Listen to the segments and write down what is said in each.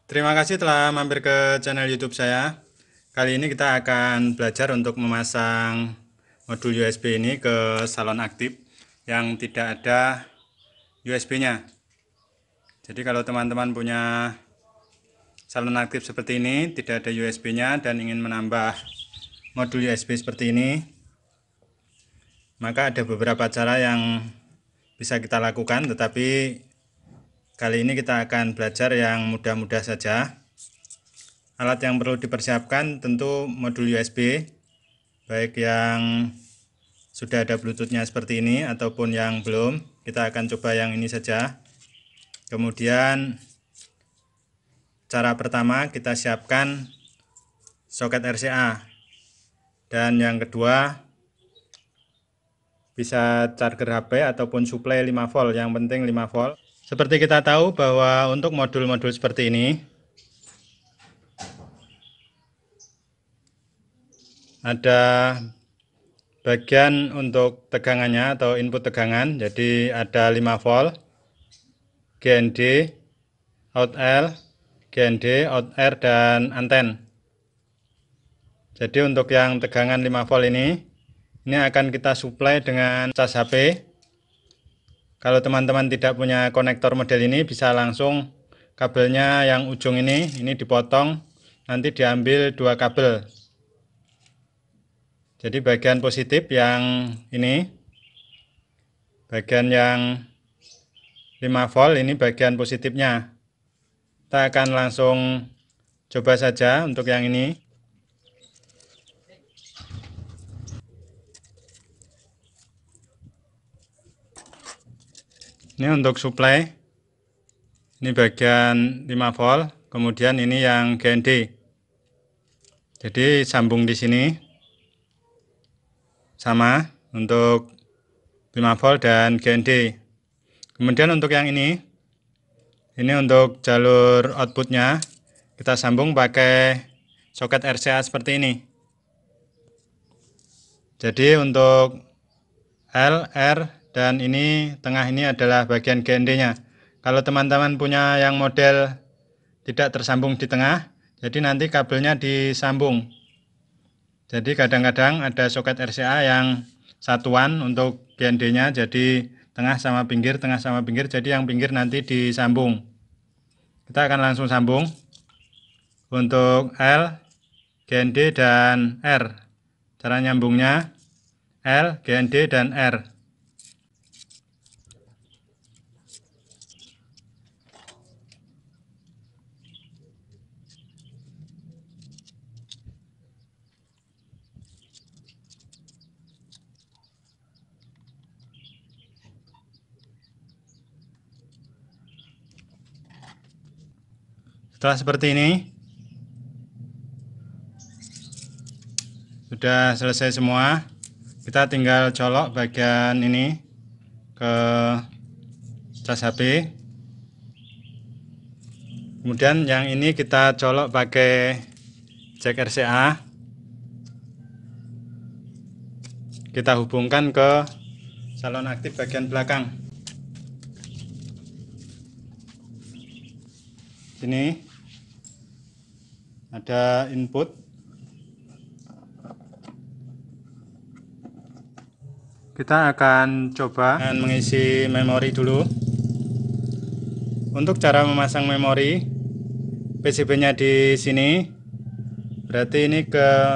Terima kasih telah mampir ke channel YouTube saya. Kali ini kita akan belajar untuk memasang modul USB ini ke salon aktif yang tidak ada USB-nya. Jadi kalau teman-teman punya salon aktif seperti ini, tidak ada USB-nya dan ingin menambah modul USB seperti ini, maka ada beberapa cara yang bisa kita lakukan, tetapi kali ini kita akan belajar yang mudah-mudah saja. Alat yang perlu dipersiapkan tentu modul USB, baik yang sudah ada Bluetooth-nya seperti ini ataupun yang belum. Kita akan coba yang ini saja. Kemudian cara pertama kita siapkan soket RCA, dan yang kedua bisa charger HP ataupun suplai 5 volt, yang penting 5 volt. Seperti kita tahu bahwa untuk modul-modul seperti ini ada bagian untuk tegangannya atau input tegangan. Jadi ada 5 volt, GND, out L, GND, out R, dan anten. Jadi untuk yang tegangan 5 volt ini akan kita suplai dengan cas HP. Kalau teman-teman tidak punya konektor model ini, bisa langsung kabelnya yang ujung ini dipotong, nanti diambil 2 kabel. Jadi bagian positif yang ini, bagian yang 5 volt ini bagian positifnya. Kita akan langsung coba saja untuk yang ini. Ini untuk suplai. Ini bagian 5 volt, kemudian ini yang GND. Jadi sambung di sini sama untuk 5 volt dan GND. Kemudian untuk yang ini untuk jalur outputnya kita sambung pakai soket RCA seperti ini. Jadi untuk L, R, dan ini tengah ini adalah bagian GND-nya. Kalau teman-teman punya yang model tidak tersambung di tengah, jadi nanti kabelnya disambung. Jadi kadang-kadang ada soket RCA yang satuan untuk GND-nya, jadi tengah sama pinggir, jadi yang pinggir nanti disambung. Kita akan langsung sambung untuk L, GND, dan R. Cara nyambungnya L, GND, dan R. Setelah seperti ini, sudah selesai semua. Kita tinggal colok bagian ini ke cas HP. Kemudian yang ini kita colok pakai jack RCA. Kita hubungkan ke salon aktif bagian belakang. Sini ada input. Kita akan coba dengan mengisi memori dulu. Untuk cara memasang memori, PCB-nya di sini, berarti ini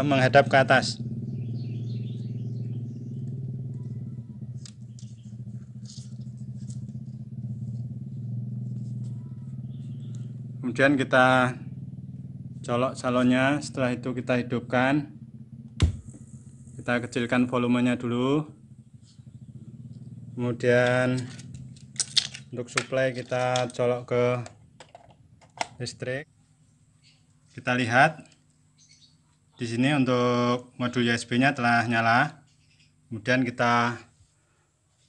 menghadap ke atas. Kemudian kita colok salonnya, setelah itu kita hidupkan. Kita kecilkan volumenya dulu. Kemudian untuk suplai kita colok ke listrik. Kita lihat di sini untuk modul USB-nya telah nyala. Kemudian kita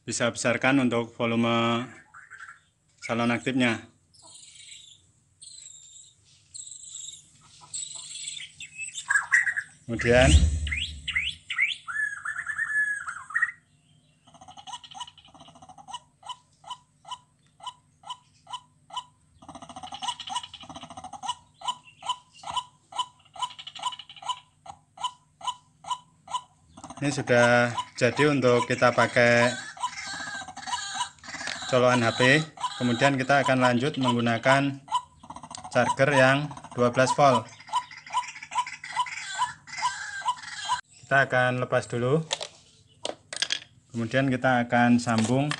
bisa besarkan untuk volume salon aktifnya. Kemudian Ini sudah jadi untuk kita pakai colokan HP. Kemudian kita akan lanjut menggunakan charger yang 12 volt. Kita akan lepas dulu. Kemudian kita akan sambung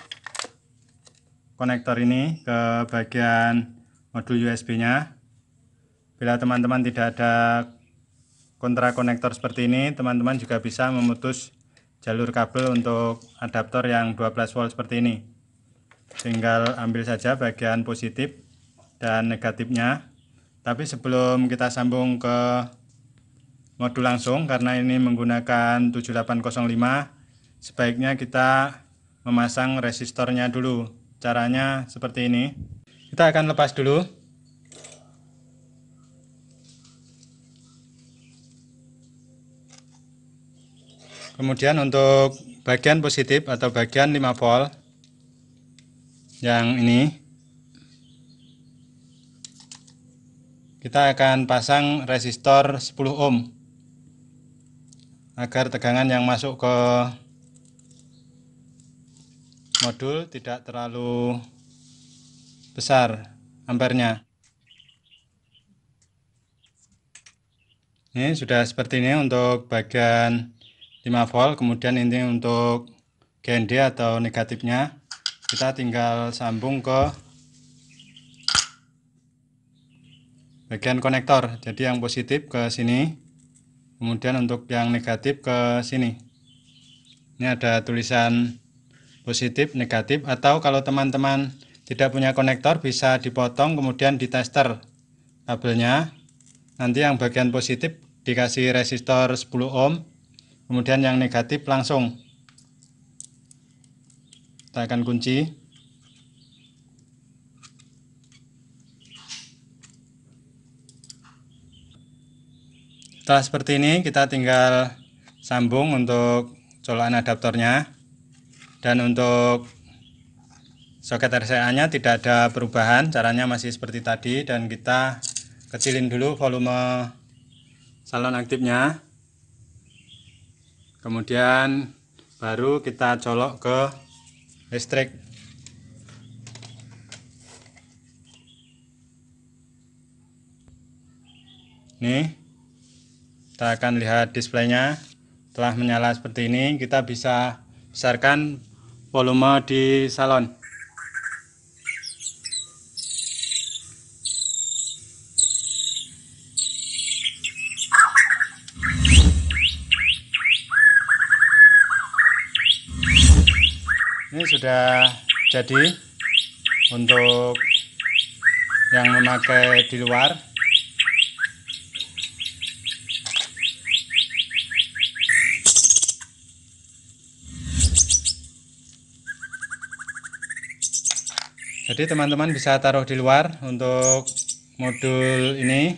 konektor ini ke bagian modul USB-nya. Bila teman-teman tidak ada kontra konektor seperti ini, teman-teman juga bisa memutus jalur kabel untuk adaptor yang 12 volt seperti ini. Tinggal ambil saja bagian positif dan negatifnya. Tapi sebelum kita sambung ke modul langsung, karena ini menggunakan 7805, sebaiknya kita memasang resistornya dulu. Caranya seperti ini. Kita akan lepas dulu. Kemudian untuk bagian positif atau bagian 5 volt yang ini, kita akan pasang resistor 10 ohm agar tegangan yang masuk ke modul tidak terlalu besar ampernya. Ini sudah seperti ini untuk bagian 5 volt. Kemudian ini untuk GND atau negatifnya, kita tinggal sambung ke bagian konektor. Jadi yang positif ke sini, kemudian untuk yang negatif ke sini. Ini ada tulisan positif, negatif, atau kalau teman-teman tidak punya konektor bisa dipotong kemudian ditester kabelnya. Nanti yang bagian positif dikasih resistor 10 ohm, kemudian yang negatif langsung. Kita akan kunci. Setelah seperti ini, kita tinggal sambung untuk colokan adaptornya. Dan untuk soket RCA-nya tidak ada perubahan, caranya masih seperti tadi. Dan kita kecilin dulu volume salon aktifnya. Kemudian baru kita colok ke listrik. Nih, kita akan lihat displaynya. Telah menyala seperti ini, kita bisa besarkan volume di salon. Ini sudah jadi untuk yang memakai di luar. Jadi teman-teman bisa taruh di luar untuk modul ini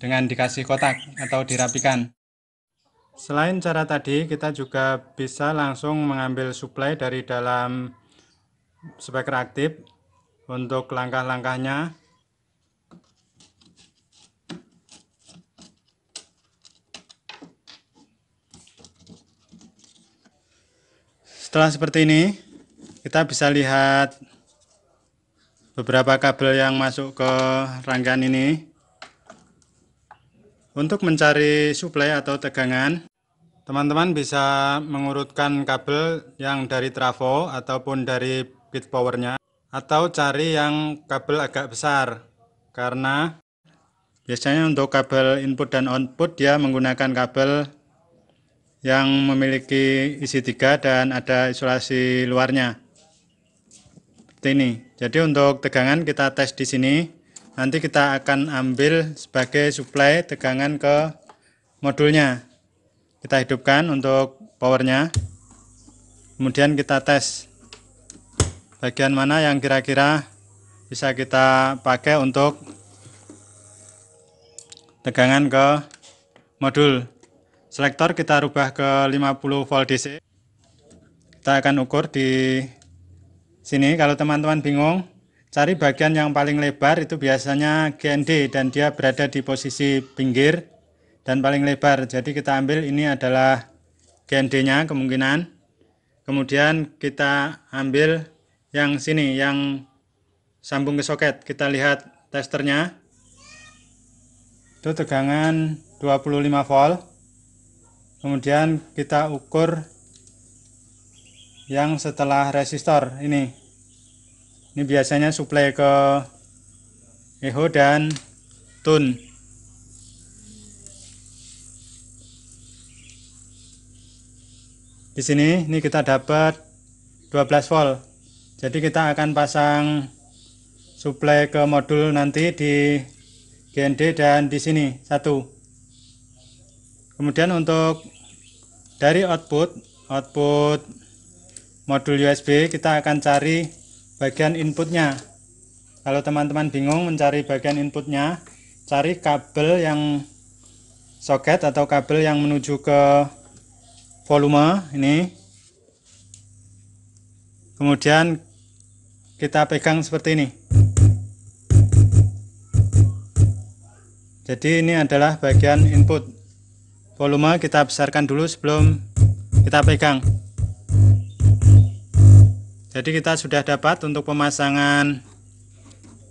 dengan dikasih kotak atau dirapikan. Selain cara tadi, kita juga bisa langsung mengambil suplai dari dalam speaker aktif. Untuk langkah-langkahnya, setelah seperti ini, kita bisa lihat beberapa kabel yang masuk ke rangkaian ini. Untuk mencari suplai atau tegangan, teman-teman bisa mengurutkan kabel yang dari trafo ataupun dari peak powernya, atau cari yang kabel agak besar, karena biasanya untuk kabel input dan output dia menggunakan kabel yang memiliki isi 3 dan ada isolasi luarnya seperti ini. Jadi untuk tegangan kita tes di sini. Nanti kita akan ambil sebagai suplai tegangan ke modulnya. Kita hidupkan untuk powernya. Kemudian kita tes bagian mana yang kira-kira bisa kita pakai untuk tegangan ke modul. Selektor kita rubah ke 50 volt DC. Kita akan ukur di sini. Kalau teman-teman bingung, cari bagian yang paling lebar, itu biasanya GND dan dia berada di posisi pinggir dan paling lebar. Jadi kita ambil ini adalah GND-nya kemungkinan. Kemudian kita ambil yang sini, yang sambung ke soket. Kita lihat testernya. Itu tegangan 25 volt. Kemudian kita ukur yang setelah resistor ini. Ini biasanya suplai ke echo dan tune. Di sini ini kita dapat 12 volt. Jadi kita akan pasang suplai ke modul nanti di GND dan di sini satu. Kemudian untuk dari output modul USB kita akan cari bagian inputnya. Kalau teman-teman bingung mencari bagian inputnya, cari kabel yang soket atau kabel yang menuju ke volume ini. Kemudian kita pegang seperti ini. Jadi ini adalah bagian input. Volume kita besarkan dulu sebelum kita pegang. Jadi kita sudah dapat untuk pemasangan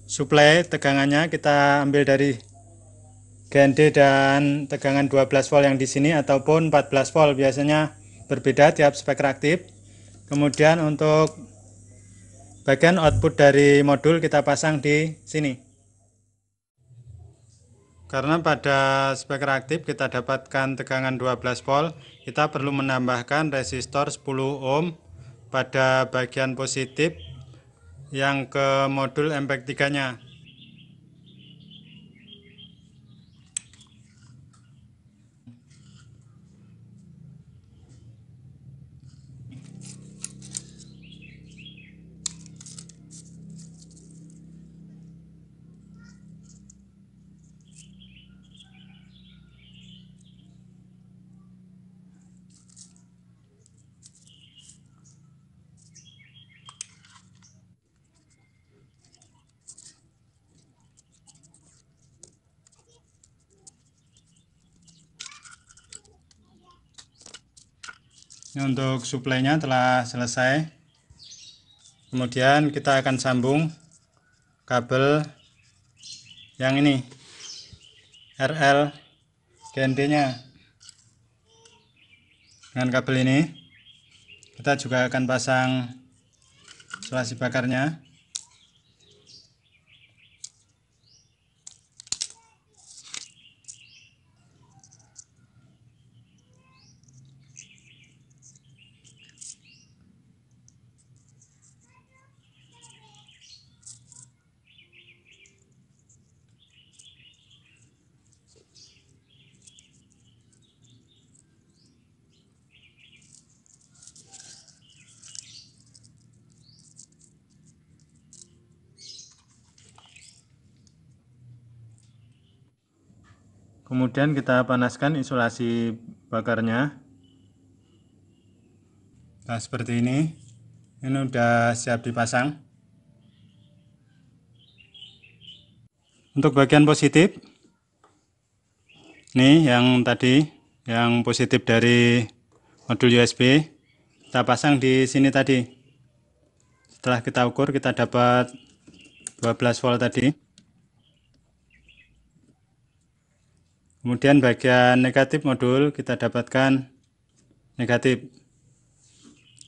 suplai tegangannya, kita ambil dari GND dan tegangan 12 volt yang di sini ataupun 14 volt, biasanya berbeda tiap spek reaktif. Kemudian untuk bagian output dari modul kita pasang di sini. Karena pada spek reaktif kita dapatkan tegangan 12 volt, kita perlu menambahkan resistor 10 ohm pada bagian positif yang ke modul MPEG 3-nya. Ini untuk suplainya telah selesai. Kemudian kita akan sambung kabel yang ini, RL GND-nya. Dengan kabel ini kita juga akan pasang isolasi bakarnya. Kemudian kita panaskan isolasi bakarnya. Nah, seperti ini. Ini udah siap dipasang. Untuk bagian positif, nih yang tadi, yang positif dari modul USB, kita pasang di sini tadi. Setelah kita ukur, kita dapat 12 volt tadi. Kemudian bagian negatif modul kita dapatkan negatif.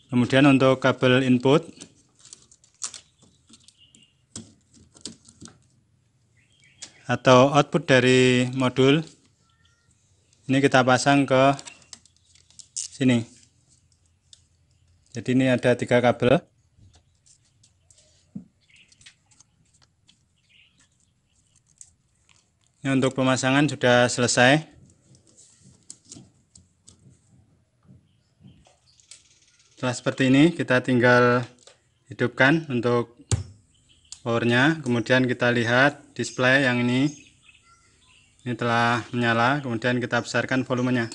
Kemudian untuk kabel input, atau output dari modul, ini kita pasang ke sini. Jadi ini ada 3 kabel. Ini untuk pemasangan sudah selesai. Setelah seperti ini, kita tinggal hidupkan untuk powernya. Kemudian kita lihat display yang ini telah menyala. Kemudian kita besarkan volumenya.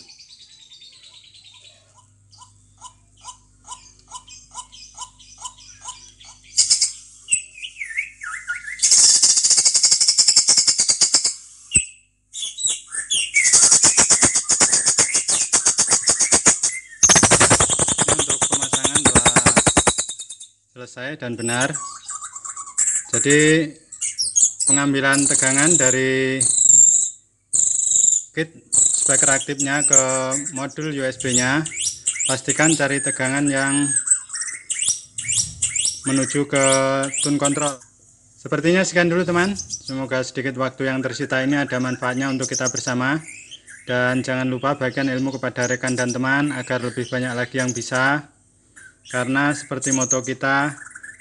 selesai dan benar. Jadi pengambilan tegangan dari kit speaker aktifnya ke modul USB-nya, pastikan cari tegangan yang menuju ke tune control. Sepertinya sekian dulu teman, semoga sedikit waktu yang tersita ini ada manfaatnya untuk kita bersama. Dan jangan lupa bagikan ilmu kepada rekan dan teman agar lebih banyak lagi yang bisa. Karena seperti moto kita,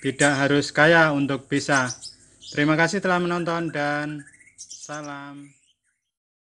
tidak harus kaya untuk bisa. Terima kasih telah menonton dan salam.